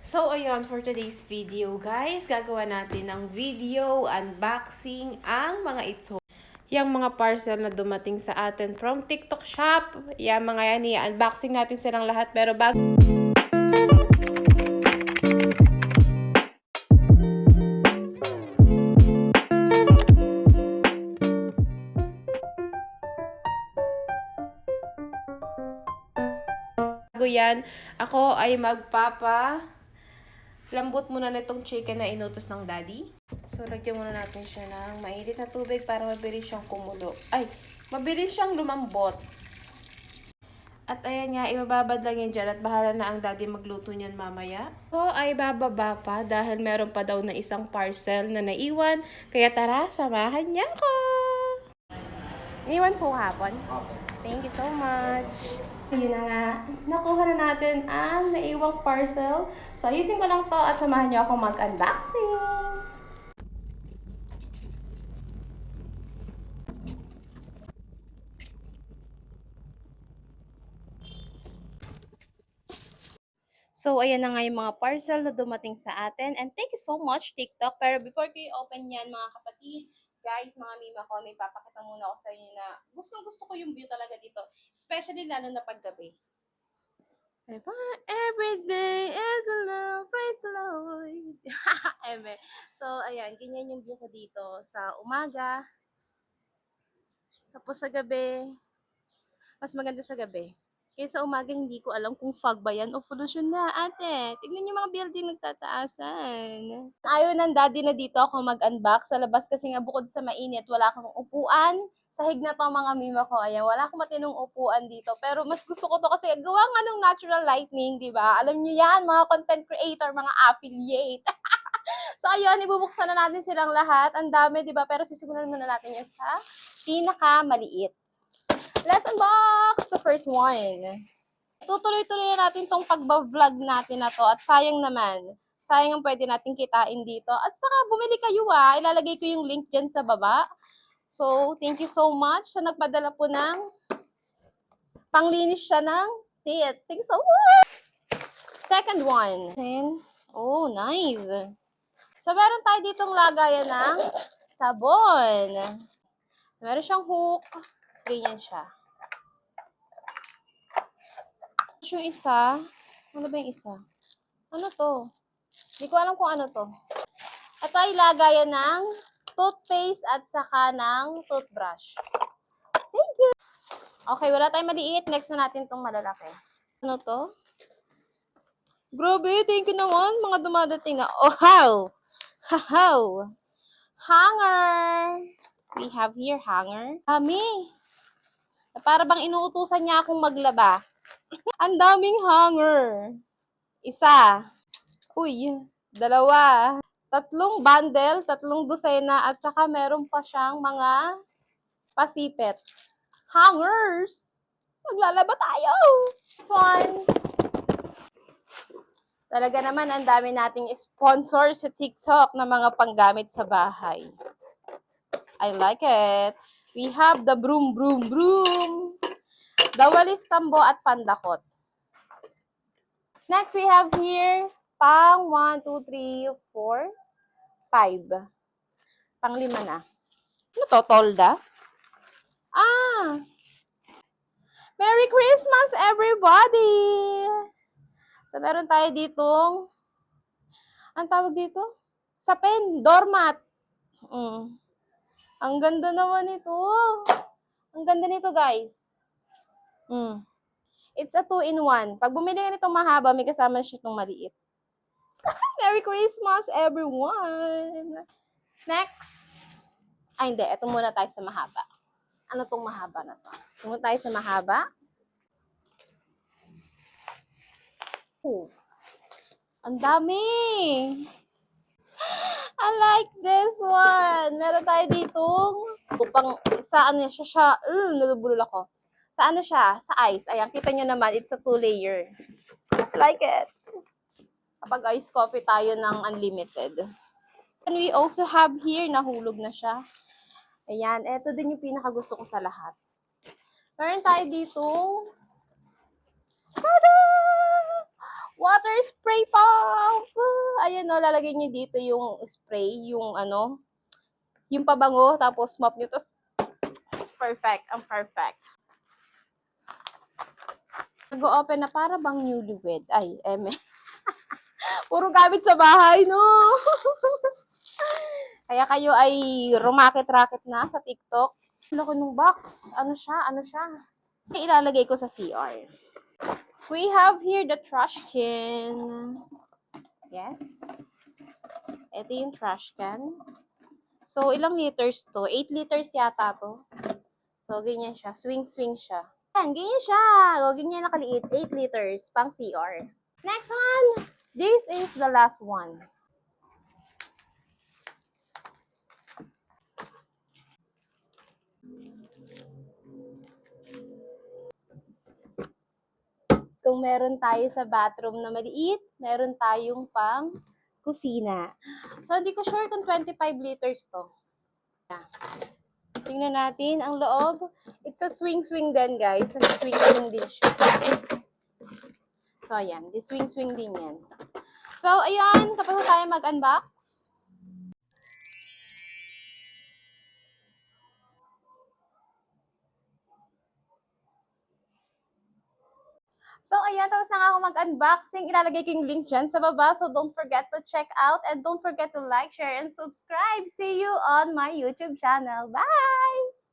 So, ayun, for today's video, guys, gagawa natin ng video unboxing ang mga itso. Yung mga parcel na dumating sa atin from TikTok Shop. Yung mga yan, i-unboxing natin silang lahat. Pero bago... yan, ako ay lambot muna nitong chicken na inutos ng daddy. So, lagyan muna natin siya ng mainit na tubig para mabilis siyang kumulo. Ay, mabilis siyang lumambot. At ayan nga, ibababad lang yan dyan at bahala na ang daddy magluto niyan mamaya. So, ay bababa pa dahil meron pa daw na isang parcel na naiwan. Kaya tara, samahan niya ako! Iwan po hapon. Thank you so much. Yun na nga, nakuha na natin ang naiwang parcel. So, ayusin ko lang to at samahan niyo ako mag-unboxing. So, ayan na nga yung mga parcel na dumating sa atin. And thank you so much, TikTok. Pero before ko i-open yan, mga kapatid, guys, mga mima ko, may papakita muna ako sa inyo na gustong-gusto ko yung view talaga dito. Especially lalo na paggabi. Diba? Every day is a love, praise the Lord. Eme. So, ayan, ganyan yung view ko dito sa umaga. Tapos sa gabi, mas maganda sa gabi. Kaya sa umaga, hindi ko alam kung fog ba yan o pollution na, ate. Tignan yung mga building nagtataasan. Ayaw ng daddy na dito ako mag-unbox sa labas kasi nga bukod sa mainit, wala akong upuan. Sahig na to mga mima ko. Ayan, wala akong matinong upuan dito. Pero mas gusto ko to kasi gawa nga ng natural lighting, di ba? Alam niyo yan, mga content creator, mga affiliate. So, ayun, ibubuksan na natin silang lahat. Ang dami, di ba? Pero sisimulan muna natin yan sa pinakamaliit. Let's unbox the first one. Tutuloy-tuloy na natin tong pagba-vlog natin na to. At sayang naman. Sayang ang pwede natin kitain dito. At saka bumili kayo Ilalagay ko yung link dyan sa baba. So, thank you so much sa nagpadala po ng panglinis siya ng teeth. Thank you so much! Second one. Oh, nice. So, meron tayo ditong lagayan ng sabon. Meron siyang hook. Ganyan siya. Yung isa, ano ba yung isa? Ano to? Hindi ko alam kung ano to. Ito ay lagayan ng toothpaste at saka ng toothbrush. Thank you! Okay, wala tayong maliit. Next na natin itong malalaki. Ano to? Grabe, thank you naman. Mga dumadating na. Oh, how! How! Hanger! We have here hanger. Dami! Para bang inuutusan niya akong maglaba. Ang daming hanger. Isa. Uy, dalawa. Tatlong bundle, tatlong dosena, at saka meron pa siyang mga pasipet. Hangers! Maglalaba tayo! This one. Talaga naman, ang dami nating sponsor sa TikTok na mga panggamit sa bahay. I like it. We have the broom, broom, broom. The walis tambo at pandakot. Next, we have here pang 1, 2, 3, 4, 5. Pang 5 na. Ano to? Tolda? Ah! Merry Christmas, everybody! So, meron tayo ditong, ang tawag dito? Sapin, doormat. Ang ganda naman ito. Ang ganda nito, guys. It's a 2-in-1. Pag bumili ka nitong mahaba, may kasama na siya itong maliit. Merry Christmas, everyone! Next. Ay, hindi. Ito muna tayo sa mahaba. Ano tong mahaba na to? Ito muna tayo sa mahaba. Ang dami! I like this one! Meron tayo ditong upang sa ano siya, nalubulol ako. Sa ano siya? Sa ice. Ayan, kita nyo naman, it's a 2-layer. Like it. Kapag ice coffee tayo ng unlimited. And we also have here, nahulog na siya. Ayan, eto din yung pinakagusto ko sa lahat. Meron tayo ditong tada! Water spray pump! ayan o, lalagay nyo dito yung spray, yung ano, yung pabango, tapos mop nyo, tapos perfect, ang perfect. Nag-open na para bang newlywed. Ay, eme. Puro gamit sa bahay, no? Kaya kayo ay rumakit-rakit na sa TikTok. Laki ng box. Ano siya? Ano siya? Ilalagay ko sa CR. We have here the trash can. Yes. Ito yung trash can. So, ilang liters to? 8 liters yata to. So, ganyan siya. Swing-swing siya. Yan, ganyan siya. O, ganyan nakaliit. 8 liters pang CR. Next one. This is the last one. Kung meron tayo sa bathroom na maliit, meron tayong pang kusina. So, hindi ko sure kung 25 liters to. Yeah. Tingnan natin ang loob. It's a swing-swing din, guys. Nag-swing-swing din siya. So, ayan. Di swing-swing din yan. So, ayan. Tapos na tayo mag-unbox. So, ayan, tapos na nga ako mag-unboxing. Ilalagay ko yung link dyan sa baba. So, don't forget to check out and don't forget to like, share, and subscribe. See you on my YouTube channel. Bye!